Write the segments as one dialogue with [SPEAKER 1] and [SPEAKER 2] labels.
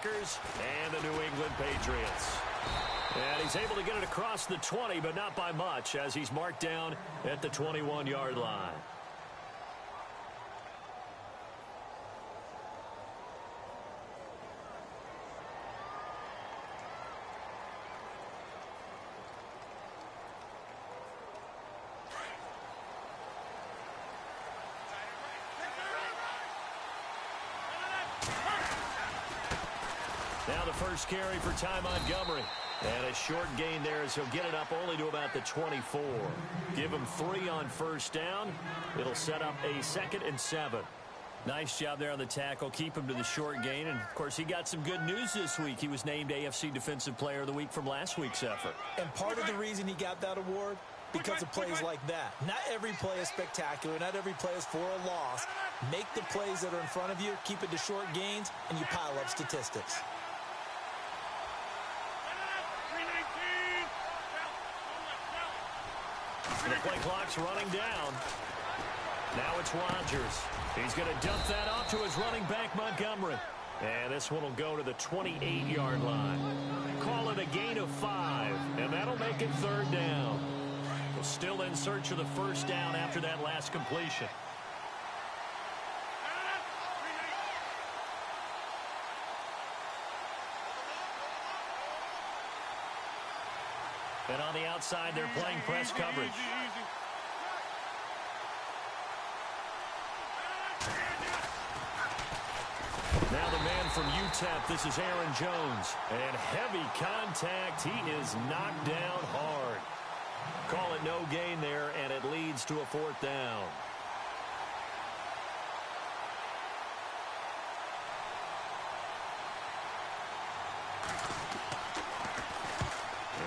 [SPEAKER 1] Packers and the New England Patriots. And he's able to get it across the 20, but not by much, as he's marked down at the 21-yard line. Now the first carry for Ty Montgomery. And a short gain there as he'll get it up only to about the 24. Give him 3 on first down. It'll set up a 2nd and 7. Nice job there on the tackle. Keep him to the short gain. And, of course, he got some good news this week. He was named AFC Defensive Player of the Week from last week's effort.
[SPEAKER 2] And part of the reason he got that award, because of plays like that. Not every play is spectacular. Not every play is for a loss. Make the plays that are in front of you, keep it to short gains, and you pile up statistics.
[SPEAKER 1] The play clock's running down. Now it's Rodgers. He's going to dump that off to his running back, Montgomery. And this one will go to the 28-yard line. Call it a gain of 5, and that'll make it 3rd down. We're still in search of the first down after that last completion. And on the outside, they're playing press coverage. Now the man from UTEP, this is Aaron Jones. And heavy contact. He is knocked down hard. Call it no gain there, and it leads to a 4th down.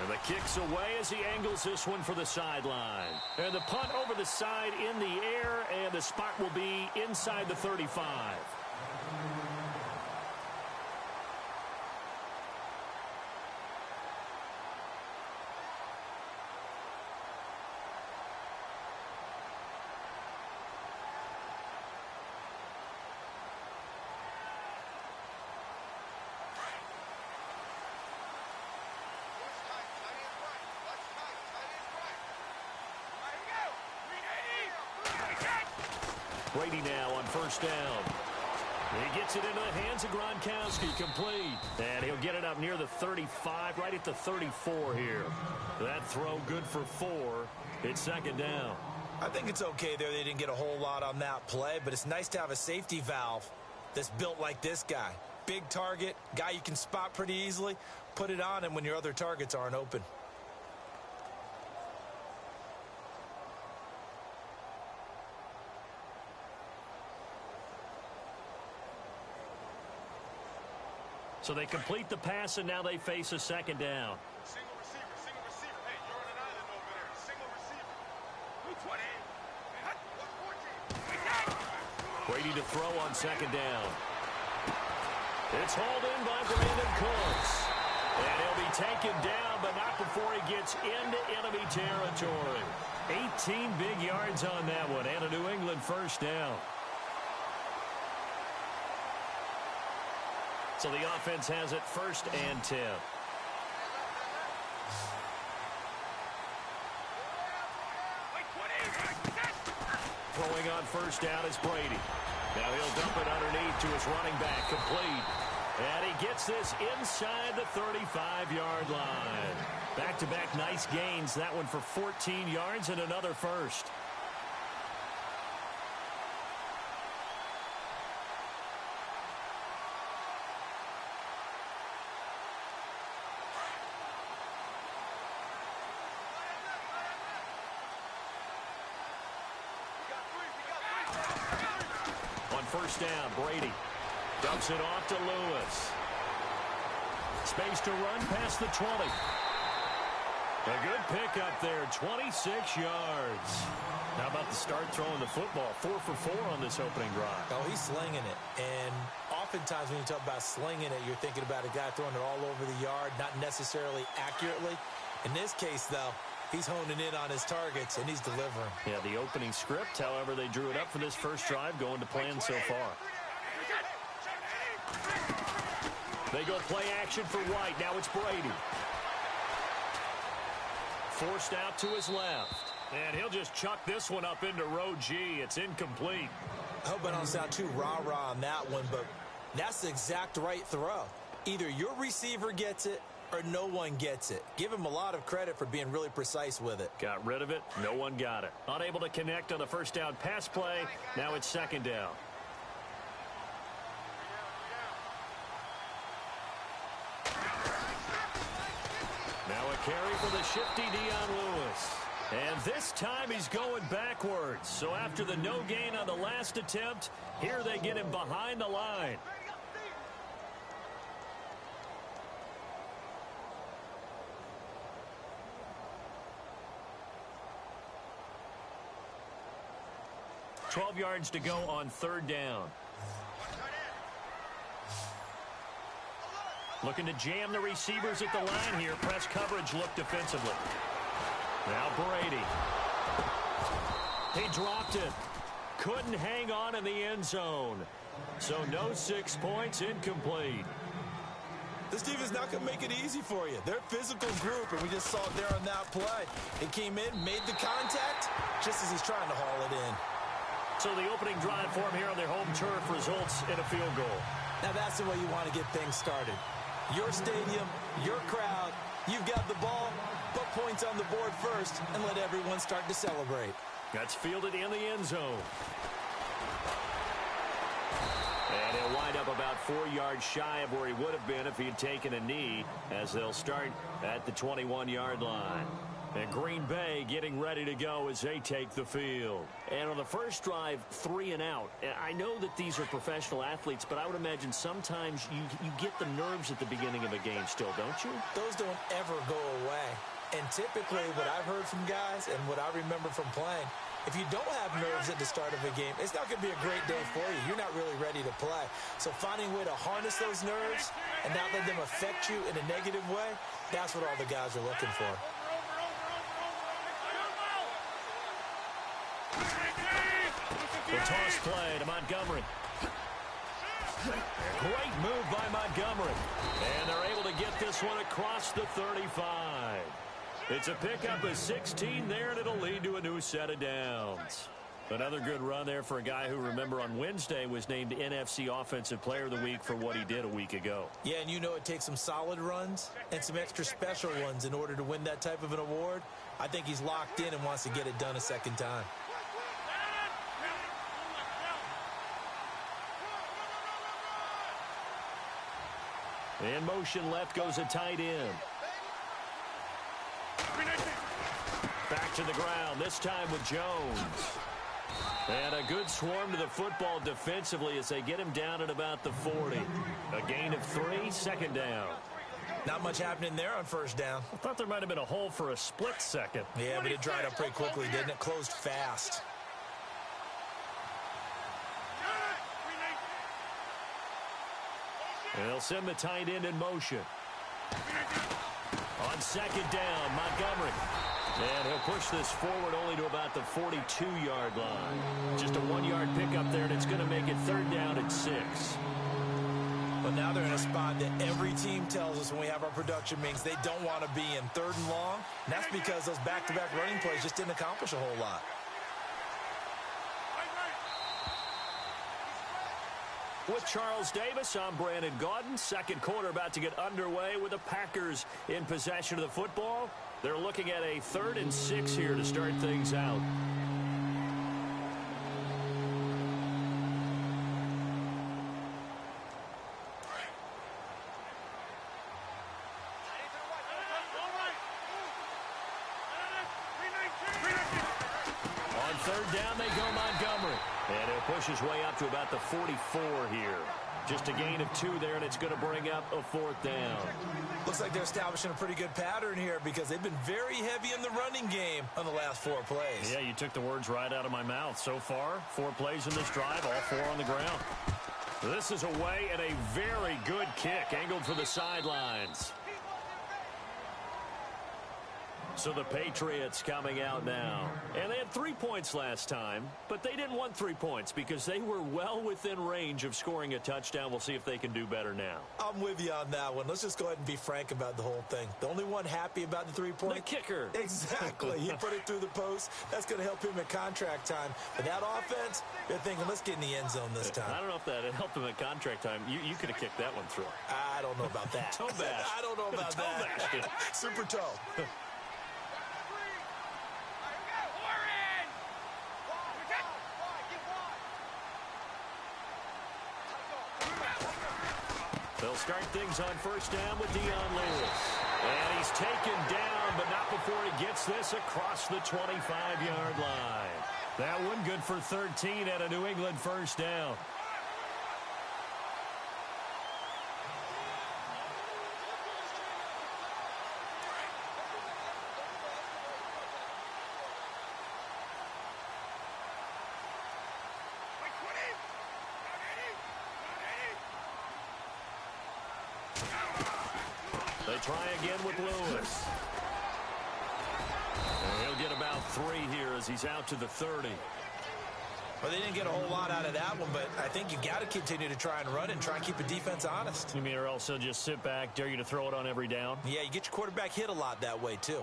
[SPEAKER 1] The kick's away as he angles this one for the sideline. And the punt over the side in the air, and the spot will be inside the 35. Brady now on first down. He gets it into the hands of Gronkowski, complete. And he'll get it up near the 35, right at the 34 here. That throw good for 4. It's 2nd down.
[SPEAKER 2] I think it's okay there. They didn't get a whole lot on that play, but it's nice to have a safety valve that's built like this guy. Big target, guy you can spot pretty easily. Put it on him when your other targets aren't open.
[SPEAKER 1] So they complete the pass, and now they face a 2nd down.
[SPEAKER 3] Single receiver, single receiver. Hey, you're on an island over there. Single receiver. 220.
[SPEAKER 1] Brady to throw on 2nd down. It's hauled in by Brandon Cooks. And he'll be taken down, but not before he gets into enemy territory. 18 big yards on that one, and a New England first down. So the offense has it 1st and 10. Throwing on first down is Brady. Now he'll dump it underneath to his running back, complete. And he gets this inside the 35-yard line. Back-to-back nice gains. That one for 14 yards and another first. First down, Brady dumps it off to Lewis. Space to run past the 20. A good pickup there, 26 yards. How about the start throwing the football? 4 for 4 on this opening drive.
[SPEAKER 2] Oh, he's slinging it. And oftentimes when you talk about slinging it, you're thinking about a guy throwing it all over the yard, not necessarily accurately. In this case, though, he's honing in on his targets, and he's delivering.
[SPEAKER 1] Yeah, the opening script, however, they drew it up for this first drive, going to plan so far. They go play action for White. Now it's Brady. Forced out to his left. And he'll just chuck this one up into row G. It's incomplete.
[SPEAKER 2] I hope I don't sound too rah-rah on that one, but that's the exact right throw. Either your receiver gets it or no one gets it. Give him a lot of credit for being really precise with it.
[SPEAKER 1] Got rid of it. No one got it. Unable to connect on the first down pass play. Now it's second down. Now a carry for the shifty Dion Lewis. And this time he's going backwards. So after the no gain on the last attempt, here they get him behind the line. $12 yards to go on third down. Looking to jam the receivers at the line here. Press coverage look defensively. Now Brady. He dropped it. Couldn't hang on in the end zone. So no 6 points, incomplete.
[SPEAKER 2] This team is not going to make it easy for you. They're a physical group, and we just saw it there on that play. He came in, made the contact, just as he's trying to haul it in.
[SPEAKER 1] So the opening drive for him here on their home turf results in a field goal.
[SPEAKER 2] Now that's the way you want to get things started. Your stadium, your crowd, you've got the ball, put points on the board first, and let everyone start to celebrate.
[SPEAKER 1] That's fielded in the end zone. And he'll wind up about 4 yards shy of where he would have been if he had taken a knee, as they'll start at the 21-yard line. And Green Bay getting ready to go as they take the field. And on the first drive, 3 and out. I know that these are professional athletes, but I would imagine sometimes you get the nerves at the beginning of a game still, don't you?
[SPEAKER 2] Those don't ever go away. And typically what I've heard from guys and what I remember from playing, if you don't have nerves at the start of a game, it's not going to be a great day for you. You're not really ready to play. So finding a way to harness those nerves and not let them affect you in a negative way, that's what all the guys are looking for.
[SPEAKER 1] The toss play to Montgomery. Great move by Montgomery. And they're able to get this one across the 35. It's a pickup of 16 there, and it'll lead to a new set of downs. Another good run there for a guy who, remember, on Wednesday was named NFC Offensive Player of the Week for what he did a week ago.
[SPEAKER 2] Yeah, and you know it takes some solid runs and some extra special ones in order to win that type of an award. I think he's locked in and wants to get it done a second time.
[SPEAKER 1] In motion left goes a tight end. Back to the ground, this time with Jones. And a good swarm to the football defensively as they get him down at about the 40. A gain of 3, second down.
[SPEAKER 2] Not much happening there on first down.
[SPEAKER 1] I thought there might have been a hole for a split second.
[SPEAKER 2] Yeah, but it dried up pretty quickly, didn't it? Closed fast.
[SPEAKER 1] And they'll send the tight end in motion. On second down, Montgomery. And he'll push this forward only to about the 42-yard line. Just a 1-yard pickup there, and it's going to make it third down at 6.
[SPEAKER 2] But now they're in a spot that every team tells us when we have our production meetings they don't want to be in, third and long. And that's because those back-to-back running plays just didn't accomplish a whole lot.
[SPEAKER 1] With Charles Davis, I'm Brandon Gaudin. Second quarter about to get underway with the Packers in possession of the football. They're looking at a 3rd and 6 here to start things out. On third down, they go Montgomery. And he'll push his way up to about the 44 here. Just a gain of 2 there, and it's going to bring up a 4th down.
[SPEAKER 2] Looks like they're establishing a pretty good pattern here because they've been very heavy in the running game on the last 4 plays.
[SPEAKER 1] Yeah, you took the words right out of my mouth. So far, 4 plays in this drive, all 4 on the ground. This is away and a very good kick, angled for the sidelines. So the Patriots coming out now. And they had 3 points last time, but they didn't want 3 points because they were well within range of scoring a touchdown. We'll see if they can do better now.
[SPEAKER 2] I'm with you on that one. Let's just go ahead and be frank about the whole thing. The only one happy about the 3-point?
[SPEAKER 1] The kicker.
[SPEAKER 2] Exactly. He put it through the post. That's going to help him at contract time. But that offense, they're thinking, let's get in the end zone this time.
[SPEAKER 1] I don't know if that helped him at contract time. You could have kicked that one through.
[SPEAKER 2] I don't know about that.
[SPEAKER 1] Toe bash.
[SPEAKER 2] I don't know about
[SPEAKER 1] toe
[SPEAKER 2] that.
[SPEAKER 1] Bash.
[SPEAKER 2] Super toe.
[SPEAKER 1] They'll start things on first down with Dion Lewis. And he's taken down, but not before he gets this across the 25-yard line. That one good for 13 at a New England first down. They try again with Lewis. And he'll get about 3 here as he's out to the 30.
[SPEAKER 2] Well, they didn't get a whole lot out of that one, but I think you got to continue to try and run it and try and keep the defense honest.
[SPEAKER 1] You mean or else they'll just sit back, dare you to throw it on every down?
[SPEAKER 2] Yeah, you get your quarterback hit a lot that way, too.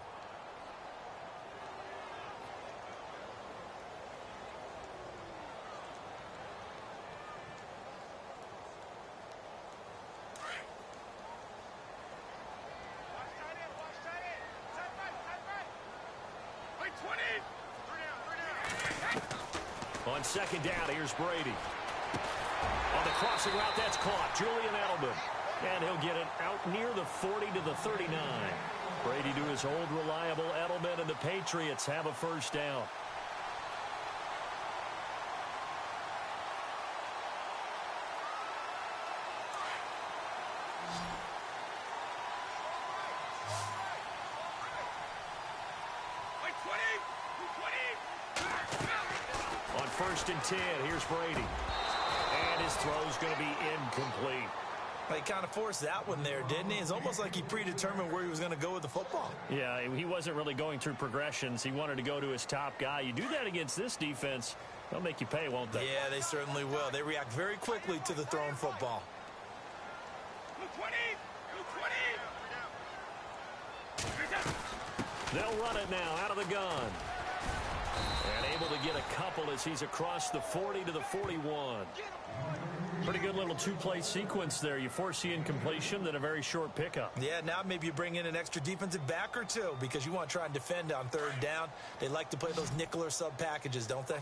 [SPEAKER 1] On second down, here's Brady. On the crossing route, that's caught. Julian Edelman. And he'll get it out near the 40 to the 39. Brady to his old reliable Edelman, and the Patriots have a first down. On first and 10, here's Brady. And his throw's going to be incomplete.
[SPEAKER 2] Well, he kind of forced that one there, didn't he? It's almost like he predetermined where he was going to go with the football.
[SPEAKER 1] Yeah, he wasn't really going through progressions. He wanted to go to his top guy. You do that against this defense, they'll make you pay, won't they?
[SPEAKER 2] Yeah, they certainly will. They react very quickly to the thrown football.
[SPEAKER 1] They'll run it now out of the gun. And able to get a couple as he's across the 40 to the 41. Pretty good little two-play sequence there. You force the incompletion, then a very short pickup.
[SPEAKER 2] Yeah, now maybe you bring in an extra defensive back or two because you want to try and defend on third down. They like to play those nickel or sub packages, don't they?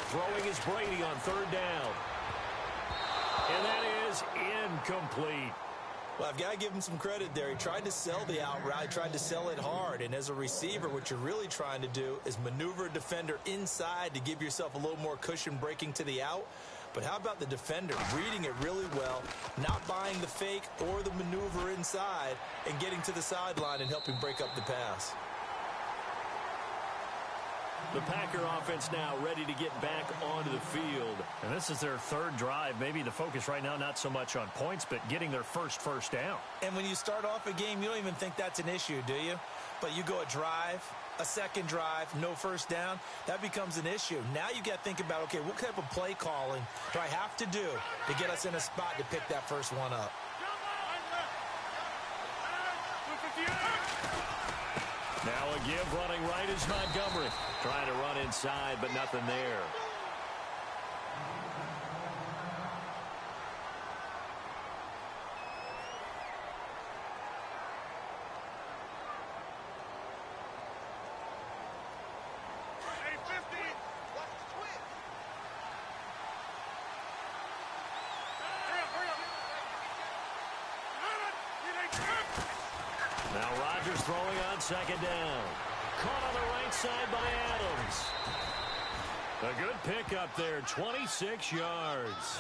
[SPEAKER 1] Throwing is Brady on third down. And that is incomplete.
[SPEAKER 2] Well, I've got to give him some credit there. He tried to sell the out route, tried to sell it hard. And as a receiver, what you're really trying to do is maneuver a defender inside to give yourself a little more cushion breaking to the out. But how about the defender reading it really well, not buying the fake or the maneuver inside, and getting to the sideline and helping break up the pass?
[SPEAKER 1] The Packer offense now ready to get back onto the field. And this is their third drive. Maybe the focus right now not so much on points, but getting their first down.
[SPEAKER 2] And when you start off a game, you don't even think that's an issue, do you? But you go a drive, a second drive, no first down, that becomes an issue. Now you got to think about, okay, what type of play calling do I have to do to get us in a spot to pick that first one up?
[SPEAKER 1] Now a give running right is Montgomery. Trying to run inside, but nothing there. Now Rodgers throwing on second down. Caught on the right side by Adams. A good pickup there, 26 yards.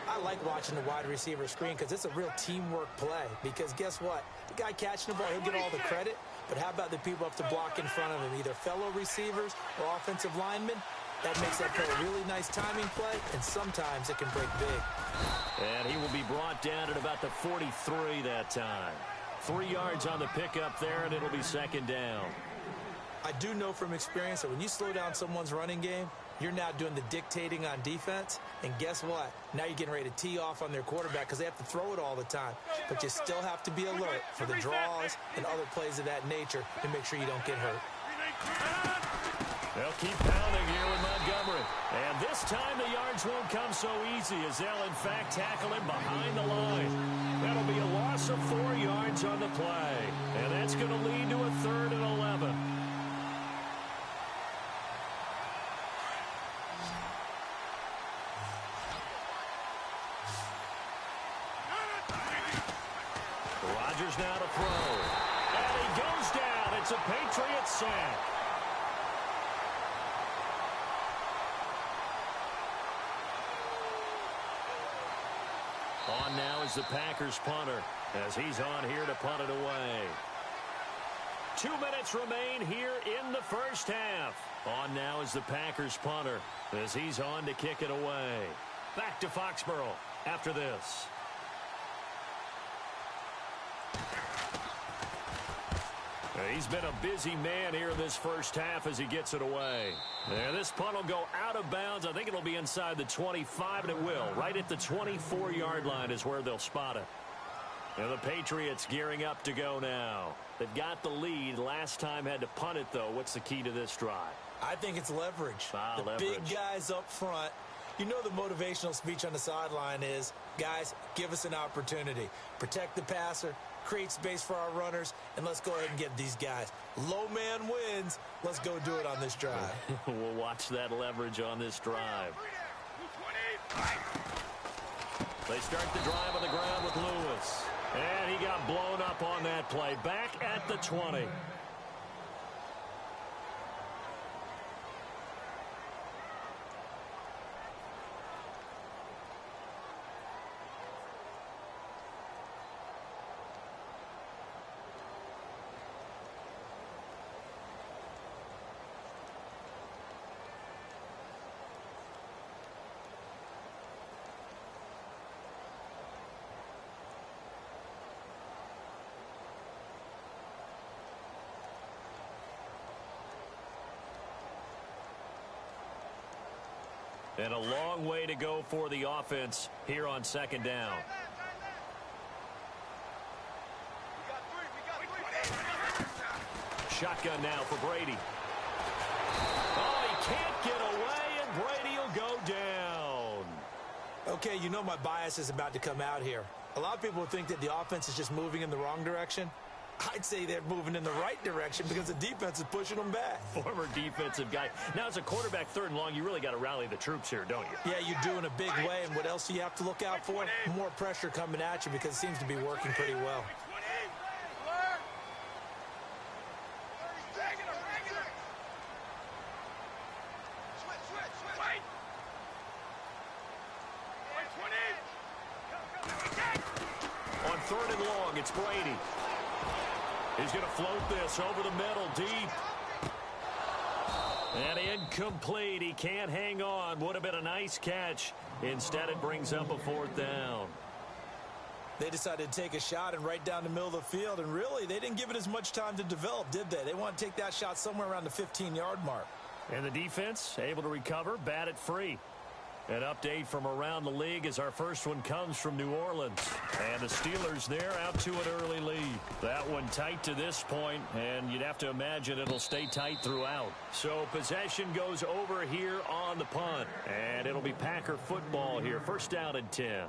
[SPEAKER 2] I like watching the wide receiver screen because it's a real teamwork play. Because guess what? The guy catching the ball, he'll get all the credit. but how about the people up to block in front of him, either fellow receivers or offensive linemen? That makes that play a really nice timing play, and sometimes it can break big.
[SPEAKER 1] And he will be brought down at about the 43 that time. 3 yards on the pickup there, and it'll be second down.
[SPEAKER 2] I do know from experience that when you slow down someone's running game, you're now doing the dictating on defense, and guess what? Now you're getting ready to tee off on their quarterback because they have to throw it all the time. But you still have to be alert for the draws and other plays of that nature to make sure you don't get hurt.
[SPEAKER 1] They'll keep pounding here with Montgomery. And this time the yards won't come so easy as they'll, in fact, tackle him behind the line. That'll be a loss of 4 yards on the play. And that's going to lead to a 3rd and 11. Rodgers now to throw. And he goes down. It's a Patriots sack. On now is the Packers punter as he's on here to punt it away. 2 minutes remain here in the first half. On now is the Packers punter as he's on to kick it away. Back to Foxborough after this. He's been a busy man here in this first half as he gets it away. And this punt will go out of bounds. I think it'll be inside the 25, and it will. Right at the 24-yard line is where they'll spot it. And the Patriots gearing up to go now. They've got the lead. Last time had to punt it, though. What's the key to this drive?
[SPEAKER 2] I think it's leverage. The
[SPEAKER 1] leverage.
[SPEAKER 2] Big guys up front. You know the motivational speech on the sideline is, guys, give us an opportunity. Protect the passer, create space for our runners, and let's go ahead and get these guys. Low man wins. Let's go do it on this drive.
[SPEAKER 1] We'll watch that leverage on this drive. They start the drive on the ground with Lewis. And he got blown up on that play. Back at the 20. And a long way to go for the offense here on second down. Shotgun now for Brady. Oh, he can't get away, and Brady will go down.
[SPEAKER 2] Okay, you know my bias is about to come out here. A lot of people think that the offense is just moving in the wrong direction. I'd say they're moving in the right direction because the defense is pushing them back.
[SPEAKER 1] Former defensive guy. Now, as a quarterback, 3rd and long, you really got to rally the troops here, don't you?
[SPEAKER 2] Yeah, you do in a big way. And what else do you have to look out for? More pressure coming at you because it seems to be working pretty well.
[SPEAKER 1] On 3rd and long, it's Brady. He's going to float this over the middle, deep. And incomplete. He can't hang on. Would have been a nice catch. Instead, it brings up a 4th down.
[SPEAKER 2] They decided to take a shot and right down the middle of the field. And really, they didn't give it as much time to develop, did they? They want to take that shot somewhere around the 15-yard mark.
[SPEAKER 1] And the defense able to recover, bat it free. An update from around the league as our first one comes from New Orleans. And the Steelers there out to an early lead. That one tight to this point, and you'd have to imagine it'll stay tight throughout. So possession goes over here on the punt. And it'll be Packer football here. 1st down and 10.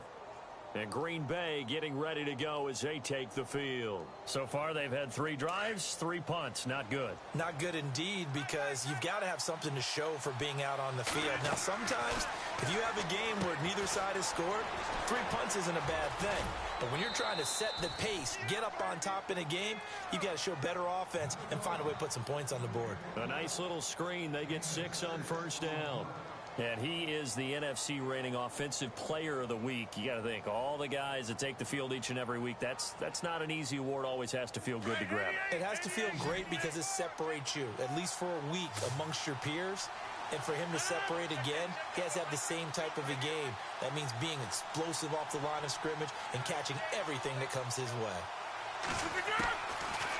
[SPEAKER 1] And Green Bay getting ready to go as they take the field. So far, they've had 3 drives, 3 punts. Not good.
[SPEAKER 2] Not good indeed, because you've got to have something to show for being out on the field. Now, sometimes, if you have a game where neither side has scored, 3 punts isn't a bad thing. But when you're trying to set the pace, get up on top in a game, you've got to show better offense and find a way to put some points on the board.
[SPEAKER 1] A nice little screen. They get 6 on 1st down. And he is the NFC reigning Offensive Player of the Week. You got to think, all the guys that take the field each and every week, that's not an easy award. Always has to feel good to grab it.
[SPEAKER 2] It has to feel great because it separates you, at least for a week, amongst your peers. And for him to separate again, he has to have the same type of a game. That means being explosive off the line of scrimmage and catching everything that comes his way.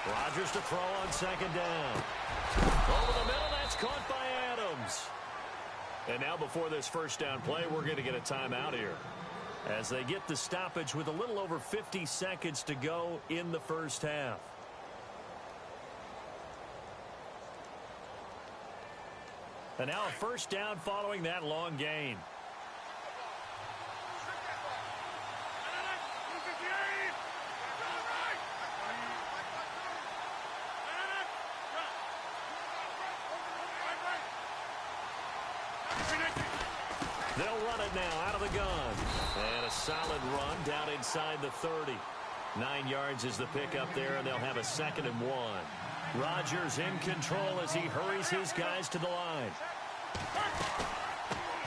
[SPEAKER 1] Rodgers to throw on second down. Over the middle, that's caught by Adams. And now before this first down play, we're going to get a timeout here as they get the stoppage with a little over 50 seconds to go in the first half. And now a first down following that long gain. They'll run it now out of the gun. And a solid run down inside the 30. 9 yards is the pickup there, and they'll have a 2nd and 1. Rodgers in control as he hurries his guys to the line.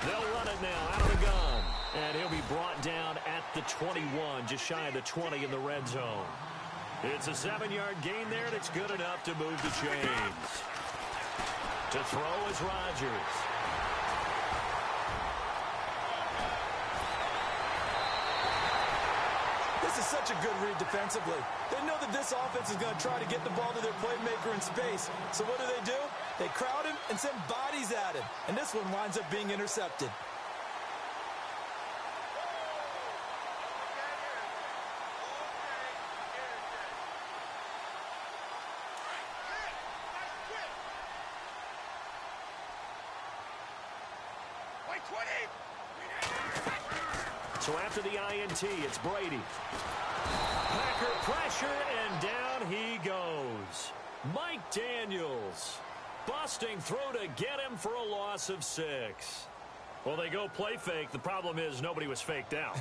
[SPEAKER 1] They'll run it now out of the gun. And he'll be brought down at the 21, just shy of the 20 in the red zone. It's a 7-yard gain there, and it's good enough to move the chains. To throw is Rodgers.
[SPEAKER 2] This is such a good read defensively. They know that this offense is going to try to get the ball to their playmaker in space. So what do? They crowd him and send bodies at him. And this one winds up being intercepted.
[SPEAKER 1] So after the INT, it's Brady. Packer pressure, and down he goes. Mike Daniels busting through to get him for a loss of 6. Well, they go play fake. The problem is nobody was faked out.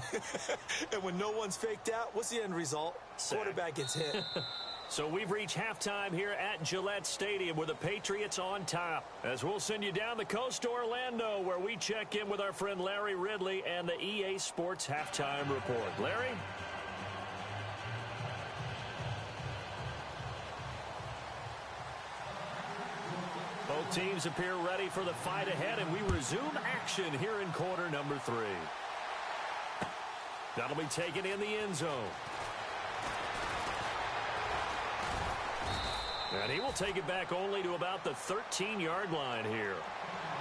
[SPEAKER 2] And when no one's faked out, what's the end result?
[SPEAKER 1] Sack.
[SPEAKER 2] Quarterback gets hit.
[SPEAKER 1] So we've reached halftime here at Gillette Stadium with the Patriots on top. As we'll send you down the coast to Orlando, where we check in with our friend Larry Ridley and the EA Sports Halftime Report. Larry? Both teams appear ready for the fight ahead, and we resume action here in quarter number 3. That'll be taken in the end zone. And he will take it back only to about the 13-yard line here.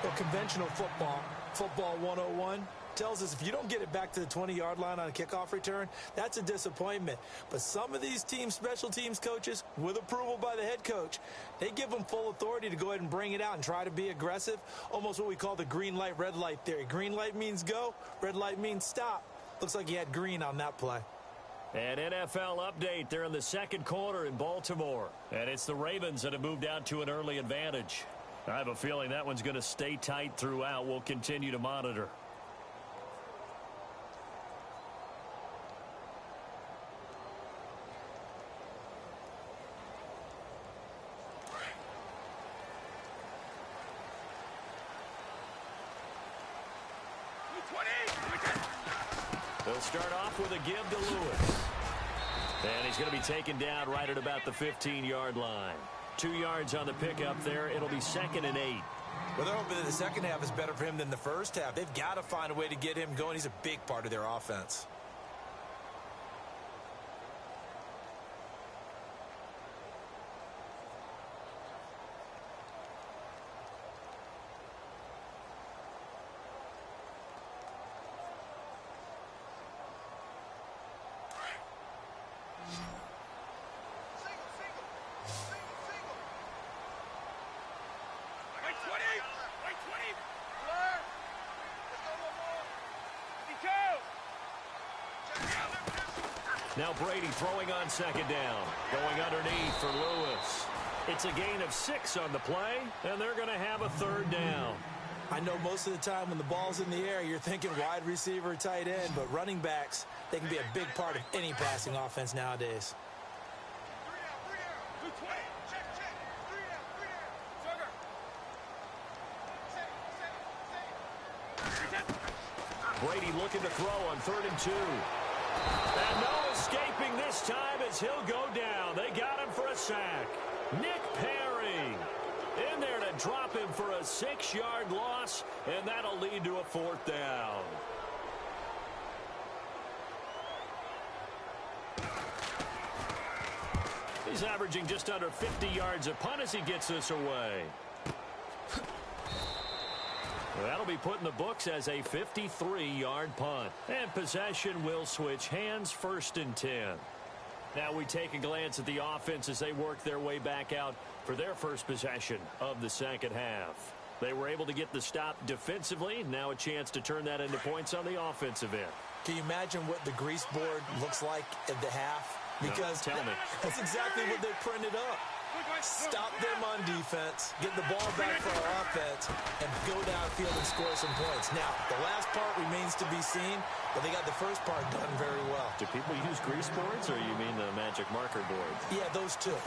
[SPEAKER 2] Well, conventional football 101, tells us if you don't get it back to the 20-yard line on a kickoff return, that's a disappointment. But some of these teams, special teams coaches, with approval by the head coach, they give them full authority to go ahead and bring it out and try to be aggressive, almost what we call the green light, red light theory. Green light means go, red light means stop. Looks like he had green on that play.
[SPEAKER 1] An NFL update. They're in the second quarter in Baltimore. And it's the Ravens that have moved out to an early advantage. I have a feeling that one's going to stay tight throughout. We'll continue to monitor. They'll start off with a give to Lewis. And he's going to be taken down right at about the 15-yard line. 2 yards on the pickup there. It'll be 2nd and 8.
[SPEAKER 2] Well, they're hoping that the second half is better for him than the first half. They've got to find a way to get him going. He's a big part of their offense.
[SPEAKER 1] Now Brady throwing on second down. Going underneath for Lewis. It's a gain of 6 on the play, and they're going to have a 3rd down.
[SPEAKER 2] I know most of the time when the ball's in the air, you're thinking wide receiver, tight end, but running backs, they can be a big part of any passing offense nowadays.
[SPEAKER 1] Brady looking to throw on 3rd and 2. And no escaping this time as he'll go down. They got him for a sack. Nick Perry in there to drop him for a 6-yard loss, and that'll lead to a 4th down. He's averaging just under 50 yards a punt as he gets this away. That'll be put in the books as a 53-yard punt. And possession will switch hands, 1st and 10. Now we take a glance at the offense as they work their way back out for their first possession of the second half. They were able to get the stop defensively. Now a chance to turn that into points on the offensive end.
[SPEAKER 2] Can you imagine what the grease board looks like at the half? Because
[SPEAKER 1] no, tell me.
[SPEAKER 2] That's exactly what they printed up. Stop them on defense, get the ball back for our offense, and go downfield and score some points. Now, the last part remains to be seen, but they got the first part done very well.
[SPEAKER 1] Do people use grease boards, or you mean the magic marker board?
[SPEAKER 2] Yeah, those two.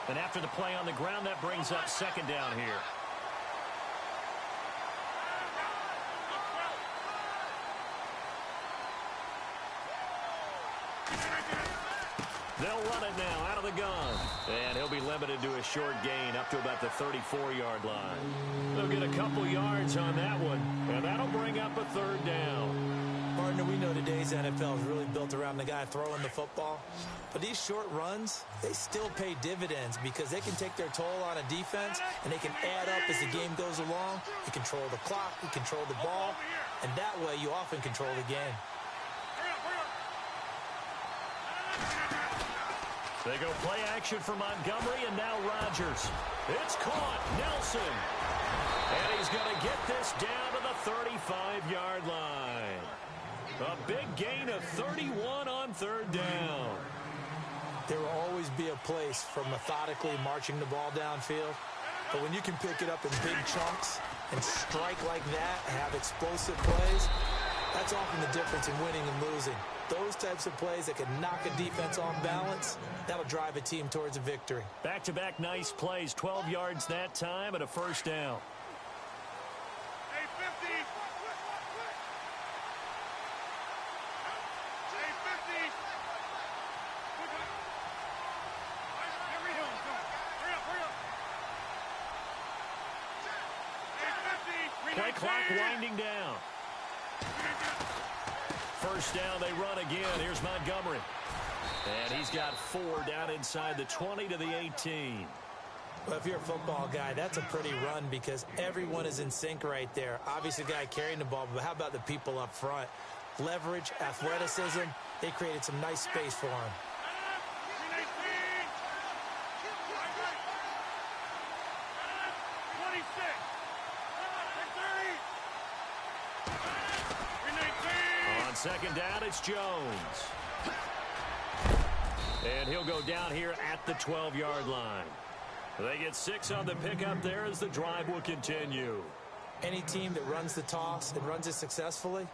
[SPEAKER 1] And after the play on the ground, that brings up 2nd down here. They'll run it now out of the gun. And he'll be limited to a short gain up to about the 34-yard line. They'll get a couple yards on that one, and that'll bring up a 3rd down.
[SPEAKER 2] Partner, we know today's NFL is really built around the guy throwing the football. But these short runs, they still pay dividends because they can take their toll on a defense, and they can add up as the game goes along. You control the clock, you control the ball, and that way you often control the game.
[SPEAKER 1] They go play action for Montgomery, and now Rodgers. It's caught. Nelson. And he's going to get this down to the 35-yard line. A big gain of 31 on 3rd down.
[SPEAKER 2] There will always be a place for methodically marching the ball downfield. But when you can pick it up in big chunks and strike like that and have explosive plays, that's often the difference in winning and losing. Those types of plays that can knock a defense off balance, that'll drive a team towards a victory.
[SPEAKER 1] Back-to-back nice plays, 12 yards that time and a 1st down.
[SPEAKER 3] Hey, 50. Hey, 50. Hurry up. Hey, 50.
[SPEAKER 1] Play clock winding down. 1st down, they run again. Here's Montgomery. And he's got 4 down inside the 20 to the 18.
[SPEAKER 2] Well, if you're a football guy, that's a pretty run because everyone is in sync right there. Obviously, the guy carrying the ball, but how about the people up front? Leverage, athleticism, they created some nice space for him.
[SPEAKER 1] 2nd down, it's Jones. And he'll go down here at the 12-yard line. They get 6 on the pickup there as the drive will continue.
[SPEAKER 2] Any team that runs the toss and runs it successfully,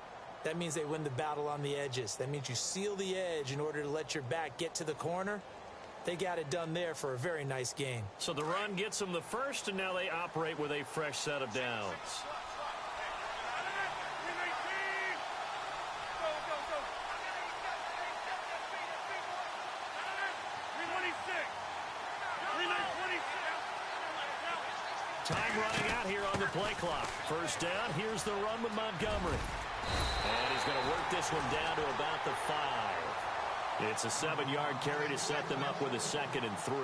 [SPEAKER 2] that means they win the battle on the edges. That means you seal the edge in order to let your back get to the corner. They got it done there for a very nice game.
[SPEAKER 1] So the run gets them the first, and now they operate with a fresh set of downs. Time running out here on the play clock. 1st down, here's the run with Montgomery. And he's going to work this one down to about the 5. It's a 7-yard carry to set them up with a 2nd and 3.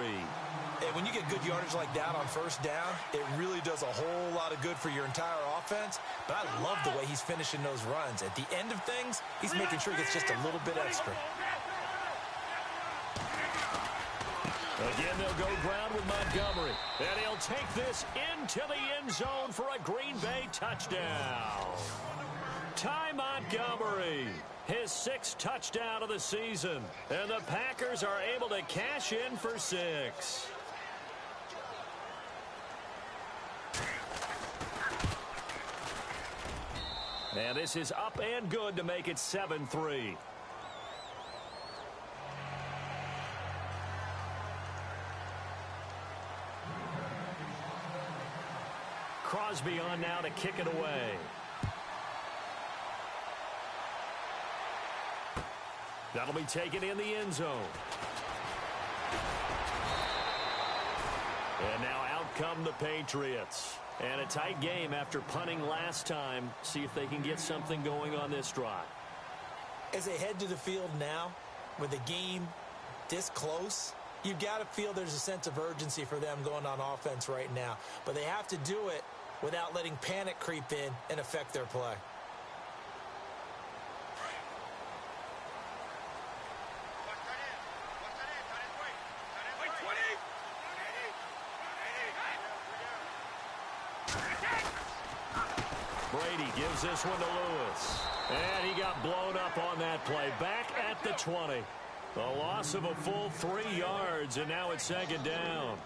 [SPEAKER 2] And when you get good yardage like that on 1st down, it really does a whole lot of good for your entire offense. But I love the way he's finishing those runs. At the end of things, he's making sure he gets just a little bit extra.
[SPEAKER 1] Again, they'll go ground with Montgomery. And he'll take this into the end zone for a Green Bay touchdown. Ty Montgomery, his 6th touchdown of the season. And the Packers are able to cash in for 6. And this is up and good to make it 7-3. Crosby on now to kick it away. That'll be taken in the end zone. And now out come the Patriots. And a tight game after punting last time. See if they can get something going on this drive.
[SPEAKER 2] As they head to the field now, with the game this close, you've got to feel there's a sense of urgency for them going on offense right now. But they have to do it without letting panic creep in and affect their play.
[SPEAKER 1] Brady gives this one to Lewis. And he got blown up on that play. Back at the 20. A loss of a full 3 yards, and now it's second down.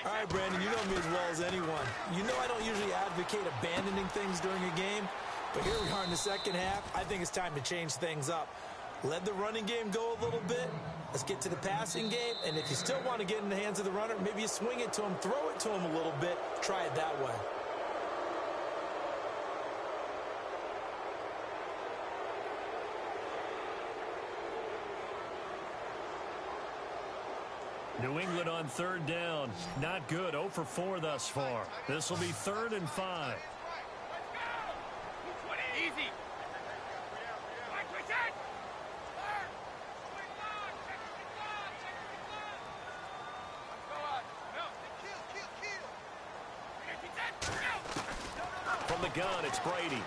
[SPEAKER 2] All right, Brandon, you know me as well as anyone. You know I don't usually advocate abandoning things during a game, but here we are in the second half. I think it's time to change things up. Let the running game go a little bit. Let's get to the passing game, and if you still want to get in the hands of the runner, maybe you swing it to him, throw it to him a little bit, try it that way.
[SPEAKER 1] New England on third down. Not good. 0 for 4 thus far. This will be 3rd and 5.
[SPEAKER 3] Easy.
[SPEAKER 1] From the gun, it's Brady.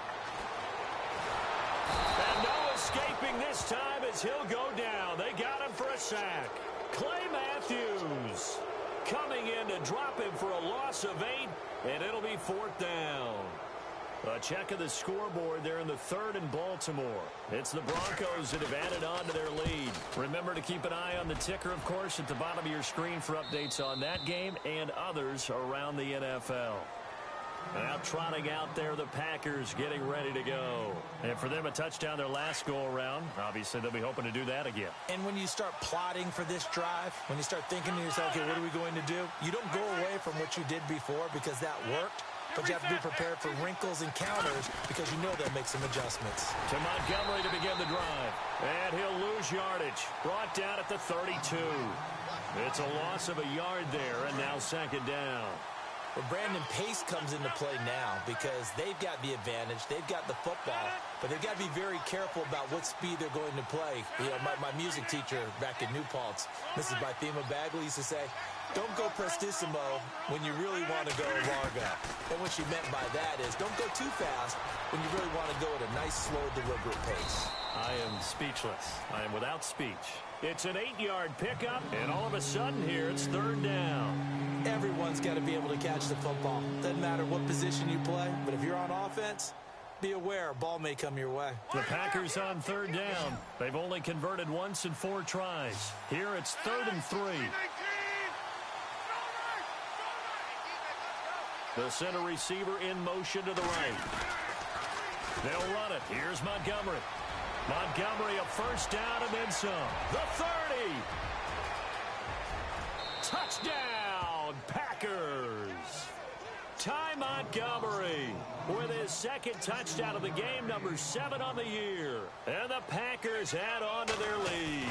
[SPEAKER 1] And no escaping this time as he'll go down. They got him for a sack. Clay Matthews coming in to drop him for a loss of 8, and it'll be 4th down. A check of the scoreboard there in the 3rd and Baltimore. It's the Broncos that have added on to their lead. Remember to keep an eye on the ticker, of course, at the bottom of your screen for updates on that game and others around the NFL. Now trotting out there, the Packers getting ready to go. And for them, a touchdown their last go-around. Obviously, they'll be hoping to do that again.
[SPEAKER 2] And when you start plotting for this drive, when you start thinking to yourself, okay, what are we going to do? You don't go away from what you did before because that worked. But you have to be prepared for wrinkles and counters because you know they'll make some adjustments.
[SPEAKER 1] To Montgomery to begin the drive. And he'll lose yardage. Brought down at the 32. It's a loss of a yard there, and now second down.
[SPEAKER 2] Well, Brandon, pace comes into play now because they've got the advantage. They've got the football, but they've got to be very careful about what speed they're going to play. You know, my music teacher back in New Paltz, Mrs. Bythema Bagley, used to say, don't go prestissimo when you really want to go largo. And what she meant by that is don't go too fast when you really want to go at a nice, slow, deliberate pace.
[SPEAKER 1] I am speechless. I am without speech. It's an 8-yard pickup, and all of a sudden here it's 3rd down.
[SPEAKER 2] Everyone's got to be able to catch the football. Doesn't matter what position you play, but if you're on offense, be aware a ball may come your way.
[SPEAKER 1] The Packers on 3rd down. They've only converted once in 4 tries. Here it's 3rd and 3. The center receiver in motion to the right. They'll run it. Here's Montgomery. Montgomery, a first down and then some. The 30. Touchdown, Packers. Ty Montgomery with his 2nd touchdown of the game, number 7 on the year. And the Packers add on to their lead.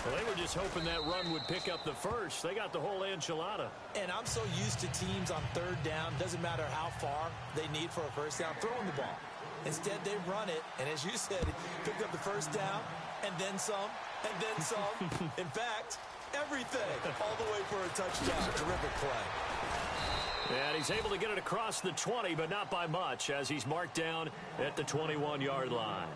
[SPEAKER 1] Well, they were just hoping that run would pick up the first. They got the whole enchilada.
[SPEAKER 2] And I'm so used to teams on 3rd down, doesn't matter how far they need for a first down, throwing the ball. Instead, they run it, and as you said, picked up the first down, and then some, and then some. In fact, everything, all the way for a touchdown. Terrific play.
[SPEAKER 1] And he's able to get it across the 20, but not by much, as he's marked down at the 21-yard line.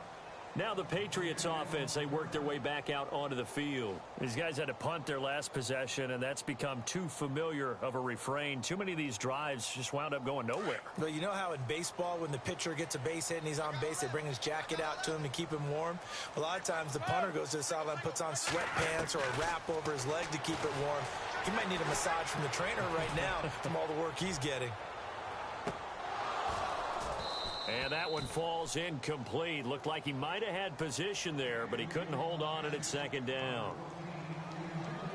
[SPEAKER 1] Now the Patriots offense, they work their way back out onto the field. These guys had to punt their last possession, and that's become too familiar of a refrain. Too many of these drives just wound up going nowhere.
[SPEAKER 2] Well, you know how in baseball, when the pitcher gets a base hit and he's on base, they bring his jacket out to him to keep him warm? A lot of times the punter goes to the sideline, puts on sweatpants or a wrap over his leg to keep it warm. He might need a massage from the trainer right now from all the work he's getting.
[SPEAKER 1] And that one falls incomplete. Looked like he might have had position there, but he couldn't hold on it at 2nd down.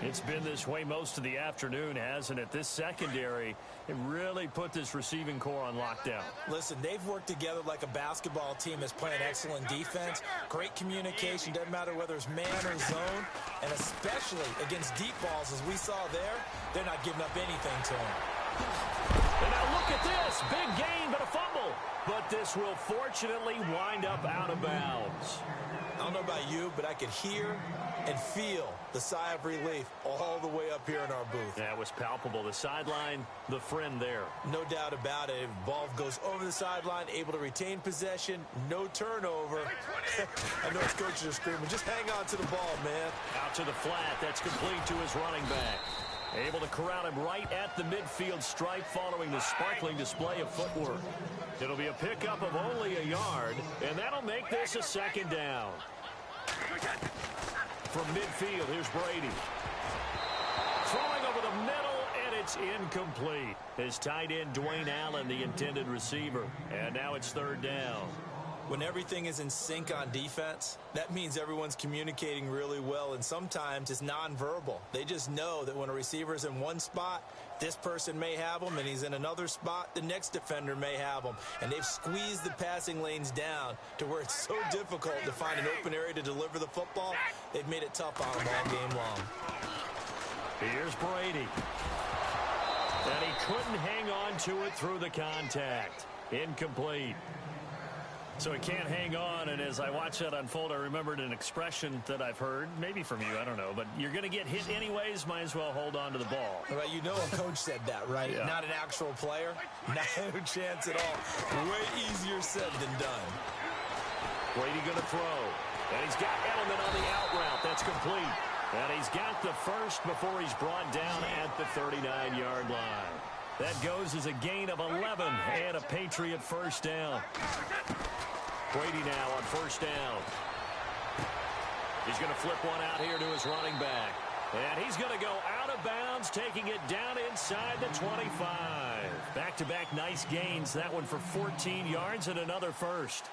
[SPEAKER 1] It's been this way most of the afternoon, hasn't it? This secondary, it really put this receiving core on lockdown.
[SPEAKER 2] Listen, they've worked together like a basketball team that's playing excellent defense. Great communication, doesn't matter whether it's man or zone. And especially against deep balls, as we saw there, they're not giving up anything to them.
[SPEAKER 1] And now look at this. Big gain, but a fumble. But this will fortunately wind up out of bounds.
[SPEAKER 2] I don't know about you, but I could hear and feel the sigh of relief all the way up here in our booth.
[SPEAKER 1] That was palpable. The sideline, the friend there.
[SPEAKER 2] No doubt about it. Ball goes over the sideline, able to retain possession, no turnover. I know his coaches are screaming, just hang on to the ball, man.
[SPEAKER 1] Out to the flat. That's complete to his running back. Able to corral him right at the midfield stripe following the sparkling display of footwork. It'll be a pickup of only a yard, and that'll make this a second down. From midfield, here's Brady. Throwing over the middle, and it's incomplete. His tight end, Dwayne Allen, the intended receiver. And now it's third down.
[SPEAKER 2] When everything is in sync on defense, that means everyone's communicating really well, and sometimes it's nonverbal. They just know that when a receiver's in one spot, this person may have him, and he's in another spot, the next defender may have him. And they've squeezed the passing lanes down to where it's so difficult to find an open area to deliver the football. They've made it tough on them all game long.
[SPEAKER 1] Here's Brady. And he couldn't hang on to it through the contact. Incomplete. So he can't hang on, and as I watch that unfold, I remembered an expression that I've heard, maybe from you, I don't know, but you're going to get hit anyways, might as well hold on to the ball.
[SPEAKER 2] Right, you know a coach said that, right?
[SPEAKER 1] Yeah.
[SPEAKER 2] Not an actual player. Not a chance at all. Way easier said than done.
[SPEAKER 1] Brady going to throw, and he's got Edelman on the out route. That's complete. And he's got the first before he's brought down at the 39-yard line. That goes as a gain of 11 and a Patriot first down. Brady now on first down. He's going to flip one out here to his running back. And he's going to go out of bounds, taking it down inside the 25. Back-to-back nice gains. That one for 14 yards and another first.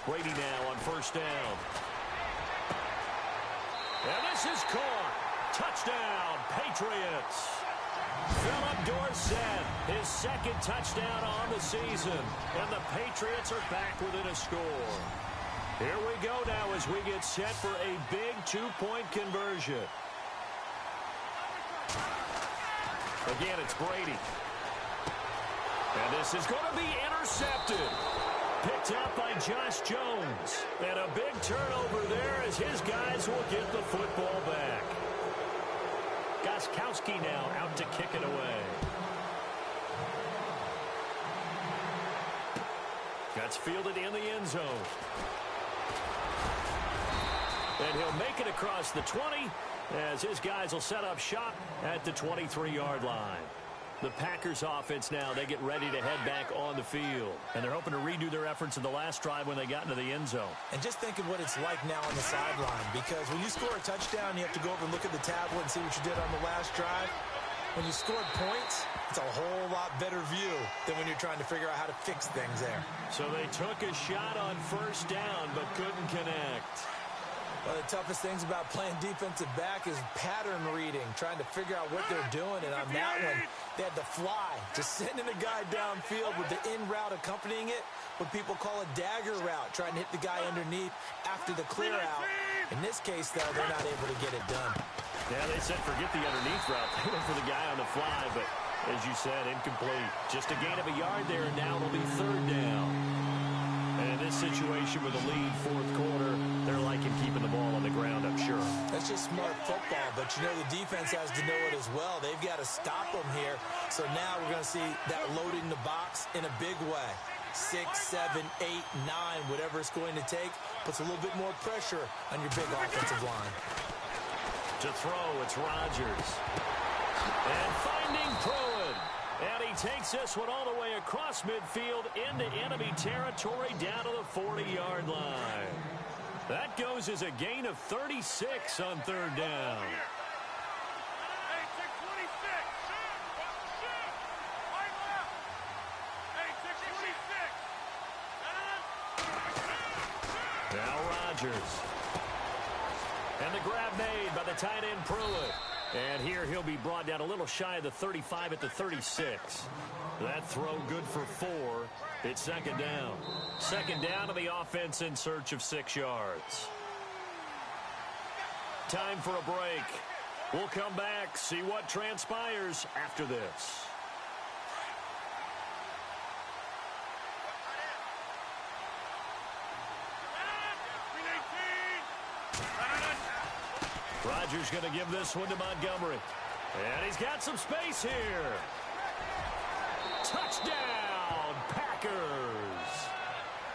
[SPEAKER 1] Brady now on first down. And this is caught. Touchdown, Patriots. Philip Dorsett, his second touchdown on the season. And the Patriots are back within a score. Here we go now as we get set for a big two-point conversion. Again, it's Brady. And this is going to be intercepted. Picked up by Josh Jones. And a big turnover there as his guys will get the football back. Gostkowski now out to kick it away. That's fielded in the end zone. And he'll make it across the 20 as his guys will set up shop at the 23-yard line. The Packers offense now, they get ready to head back on the field. And they're hoping to redo their efforts in the last drive when they got into the end zone.
[SPEAKER 2] And just think of what it's like now on the sideline, because when you score a touchdown, you have to go over and look at the tablet and see what you did on the last drive. When you scored points, it's a whole lot better view than when you're trying to figure out how to fix things there.
[SPEAKER 1] So they took a shot on first down but couldn't connect.
[SPEAKER 2] One of the toughest things about playing defensive back is pattern reading, trying to figure out what they're doing. And on that one, they had the fly, just sending a guy downfield with the in route accompanying it, what people call a dagger route, trying to hit the guy underneath after the clear out. In this case, though, they're not able to get it done.
[SPEAKER 1] Yeah, they said forget the underneath route. They went for the guy on the fly, but as you said, incomplete. Just a gain of a yard there, and now it'll be third down. And in this situation with a lead fourth quarter, they're liking keeping the ball on the ground, I'm sure.
[SPEAKER 2] That's just smart football, but you know the defense has to know it as well. They've got to stop them here. So now we're going to see that loading the box in a big way. 6, 7, 8, 9, whatever it's going to take, puts a little bit more pressure on your big offensive line.
[SPEAKER 1] To throw, it's Rodgers. And finding Pruitt. And he takes this one all the way across midfield into enemy territory down to the 40-yard line. That goes as a gain of 36 on third down. Now Rodgers. And the grab made by the tight end Pruitt. And here he'll be brought down a little shy of the 35 at the 36. That throw good for 4. It's second down. Second down to the offense in search of 6 yards. Time for a break. We'll come back, see what transpires after this. Rodgers going to give this one to Montgomery. And he's got some space here. Touchdown, Packers.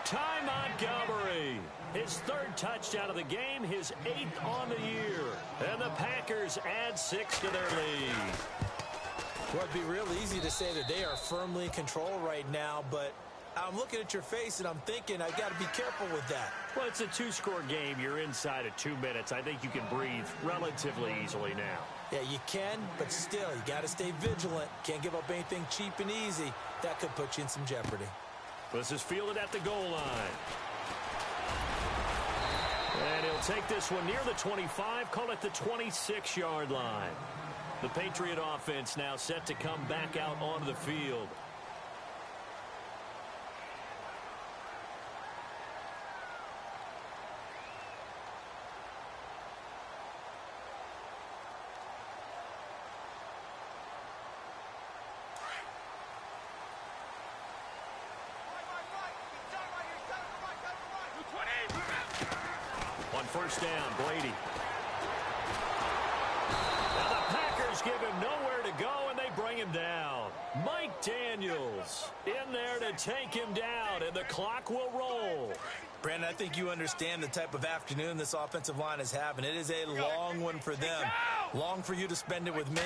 [SPEAKER 1] Ty Montgomery. His 3rd touchdown of the game, his 8th on the year. And the Packers add 6 to their lead.
[SPEAKER 2] Well, it'd be real easy to say that they are firmly in control right now, but I'm looking at your face and I'm thinking I've got to be careful with that.
[SPEAKER 1] Well, it's a 2-score game. You're inside of 2 minutes. I think you can breathe relatively easily now.
[SPEAKER 2] Yeah, you can, but still, you got to stay vigilant. Can't give up anything cheap and easy. That could put you in some jeopardy.
[SPEAKER 1] This is fielded at the goal line. And he'll take this one near the 25, call it the 26-yard line. The Patriot offense now set to come back out onto the field. On first down, Brady. Now the Packers give him nowhere to go, and they bring him down. Mike Daniels in there to take him down, and the clock will roll.
[SPEAKER 2] Brandon, I think you understand the type of afternoon this offensive line is having. It is a long one for them. Long for you to spend it with me.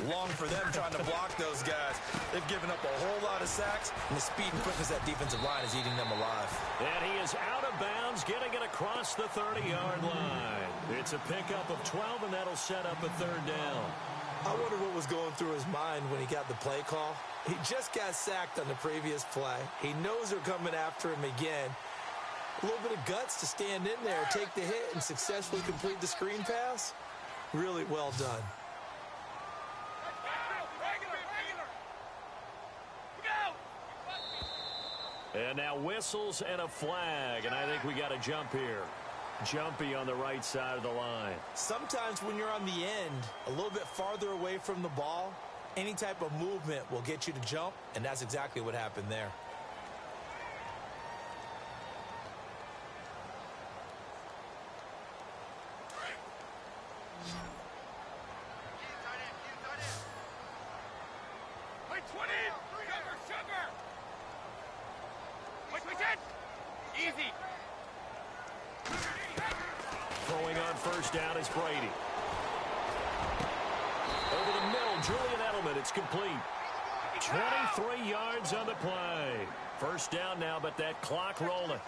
[SPEAKER 2] Long for them trying to block those guys. They've given up a whole lot of sacks, and the speed and quickness of that defensive line is eating them alive.
[SPEAKER 1] And he is out of bounds, getting it across the 30-yard line. It's a pickup of 12, and that'll set up a third down.
[SPEAKER 2] I wonder what was going through his mind when he got the play call. He just got sacked on the previous play. He knows they're coming after him again. A little bit of guts to stand in there, take the hit, and successfully complete the screen pass. Really well done.
[SPEAKER 1] And now whistles and a flag, and I think we got a jump here. Jumpy on the right side of the line.
[SPEAKER 2] Sometimes when you're on the end, a little bit farther away from the ball, any type of movement will get you to jump, and that's exactly what happened there.
[SPEAKER 3] Easy.
[SPEAKER 1] Throwing on first down is Brady. Over the middle, Julian Edelman. It's complete. 23 yards on the play. First down now, but that clock rolling.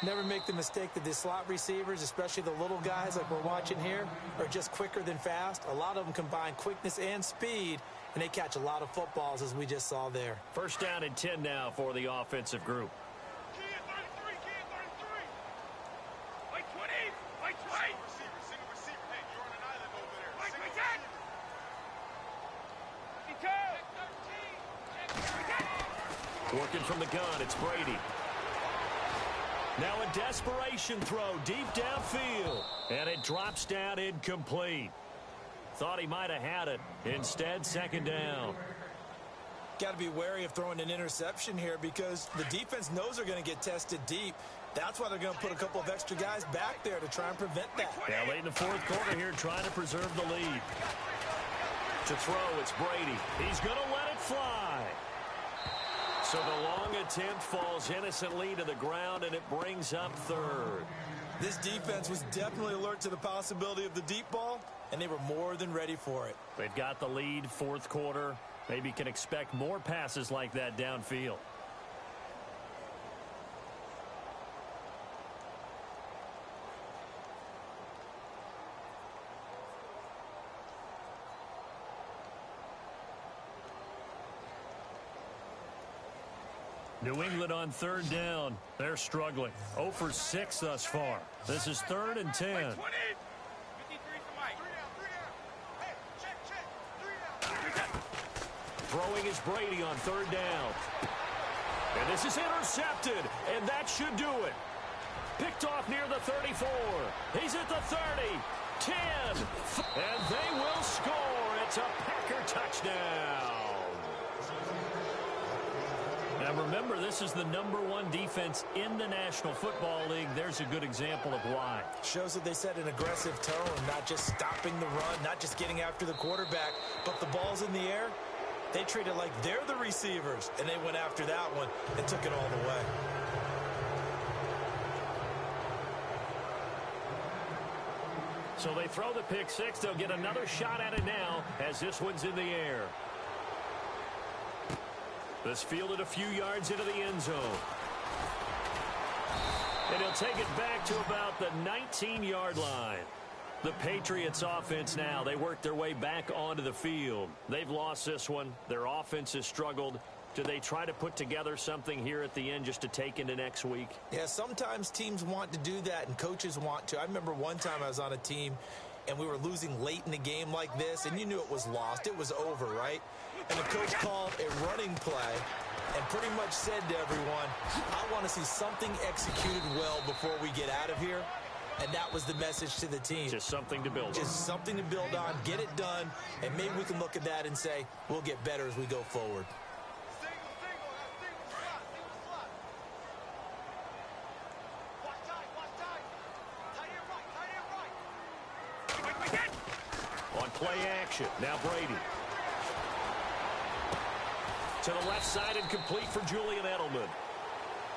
[SPEAKER 2] Never make the mistake that the slot receivers, especially the little guys like we're watching here, are just quicker than fast. A lot of them combine quickness and speed, and they catch a lot of footballs, as we just saw there.
[SPEAKER 1] First down and 10 now for the offensive group. Working from the gun, it's Brady. Now a desperation throw deep downfield, and it drops down incomplete. Thought he might have had it. Instead, second down.
[SPEAKER 2] Got to be wary of throwing an interception here because the defense knows they're going to get tested deep. That's why they're going to put a couple of extra guys back there to try and prevent that.
[SPEAKER 1] Yeah, late in the fourth quarter here, trying to preserve the lead. To throw, it's Brady. He's going to let it fly. So the long attempt falls innocently to the ground, and it brings up third.
[SPEAKER 2] This defense was definitely alert to the possibility of the deep ball, and they were more than ready for it.
[SPEAKER 1] They've got the lead, fourth quarter. Maybe can expect more passes like that downfield. New England on third down. They're struggling. 0 for 6 thus far. This is 3rd and 10. Throwing is Brady on third down. And this is intercepted, and that should do it. Picked off near the 34. He's at the 30, 10, and they will score. It's a Packer touchdown. Now remember, this is the #1 defense in the National Football League. There's a good example of why.
[SPEAKER 2] Shows that they set an aggressive tone, not just stopping the run, not just getting after the quarterback, but the ball's in the air. They treat it like they're the receivers, and they went after that one and took it all the way.
[SPEAKER 1] So they throw the pick six. They'll get another shot at it now as this one's in the air. This fielded a few yards into the end zone. And he'll take it back to about the 19-yard line. The Patriots offense now, they work their way back onto the field. They've lost this one. Their offense has struggled. Do they try to put together something here at the end just to take into next week?
[SPEAKER 2] Yeah, sometimes teams want to do that and coaches want to. I remember one time I was on a team and we were losing late in the game like this, and you knew it was lost. It was over, right? And the coach called a running play and pretty much said to everyone, I want to see something executed well before we get out of here. And that was the message to the team.
[SPEAKER 1] Just something to build on.
[SPEAKER 2] Just something to build on, get it done, and maybe we can look at that and say, we'll get better as we go forward.
[SPEAKER 1] On play action, now Brady. To the left side and complete for Julian Edelman.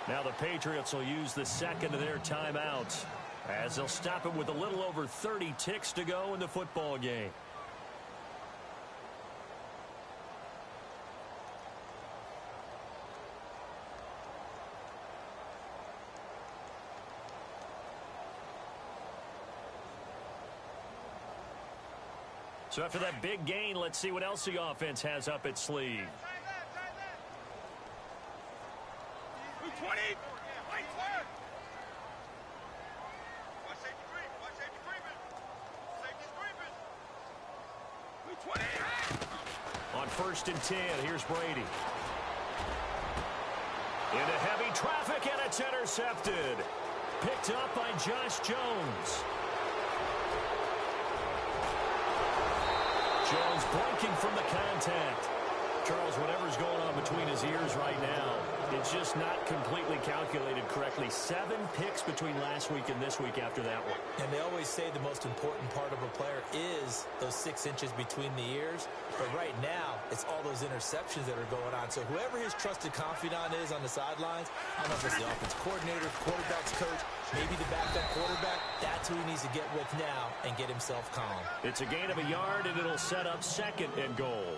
[SPEAKER 1] Now the Patriots will use the second of their timeouts as they'll stop it with a little over 30 ticks to go in the football game. So after that big gain, let's see what else the offense has up its sleeve.
[SPEAKER 3] 20.
[SPEAKER 1] On 1st and 10, here's Brady. Into heavy traffic, and it's intercepted. Picked up by Josh Jones. Jones breaking from the contact. Charles, whatever's going on between his ears right now, it's just not completely calculated correctly. 7 picks between last week and this week after that one.
[SPEAKER 2] And they always say the most important part of a player is those 6 inches between the ears. But right now, it's all those interceptions that are going on. So whoever his trusted confidant is on the sidelines, I don't know if it's the offense coordinator, quarterback's coach, maybe the backup quarterback, that's who he needs to get with now and get himself calm.
[SPEAKER 1] It's a gain of a yard, and it'll set up 2nd and goal.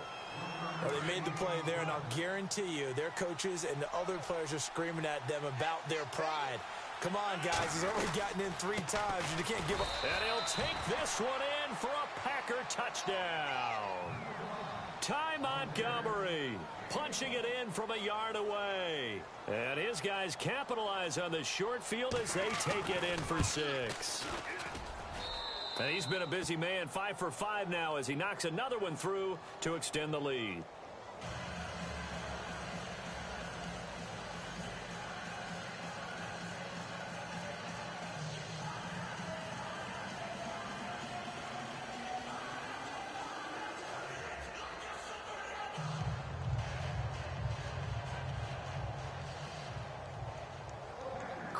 [SPEAKER 2] Well, they made the play there, and I'll guarantee you their coaches and the other players are screaming at them about their pride. Come on, guys. He's already gotten in 3 times. You can't give up.
[SPEAKER 1] And he'll take this one in for a Packer touchdown. Ty Montgomery punching it in from a yard away. And his guys capitalize on the short field as they take it in for 6. And he's been a busy man, 5 for 5 now as he knocks another one through to extend the lead.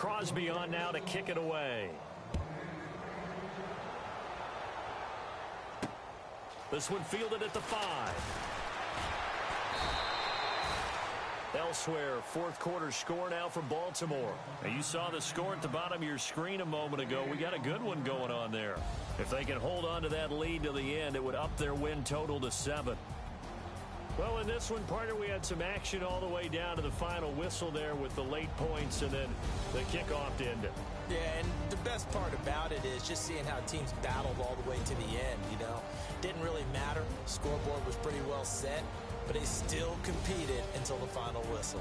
[SPEAKER 1] Crosby on now to kick it away. This one fielded at the 5. Elsewhere, fourth quarter score now from Baltimore. Now, you saw the score at the bottom of your screen a moment ago. We got a good one going on there. If they can hold on to that lead to the end, it would up their win total to 7. Well, in this one, partner, we had some action all the way down to the final whistle there with the late points and then the kickoff to end it.
[SPEAKER 2] Yeah, and the best part about it is just seeing how teams battled all the way to the end, you know. Didn't really matter. Scoreboard was pretty well set, but they still competed until the final whistle.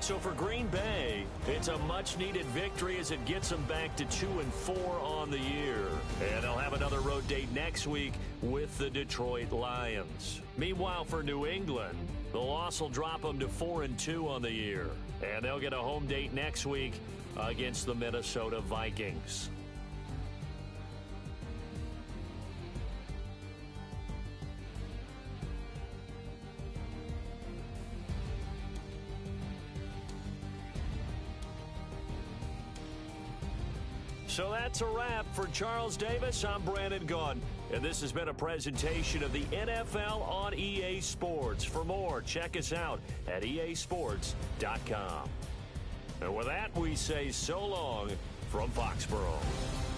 [SPEAKER 1] So for Green Bay, it's a much-needed victory as it gets them back to 2-4 on the year. And they'll have another road date next week with the Detroit Lions. Meanwhile, for New England, the loss will drop them to 4-2 on the year. And they'll get a home date next week against the Minnesota Vikings. So that's a wrap. For Charles Davis, I'm Brandon Gaudin, and this has been a presentation of the NFL on EA Sports. For more, check us out at easports.com. And with that, we say so long from Foxborough.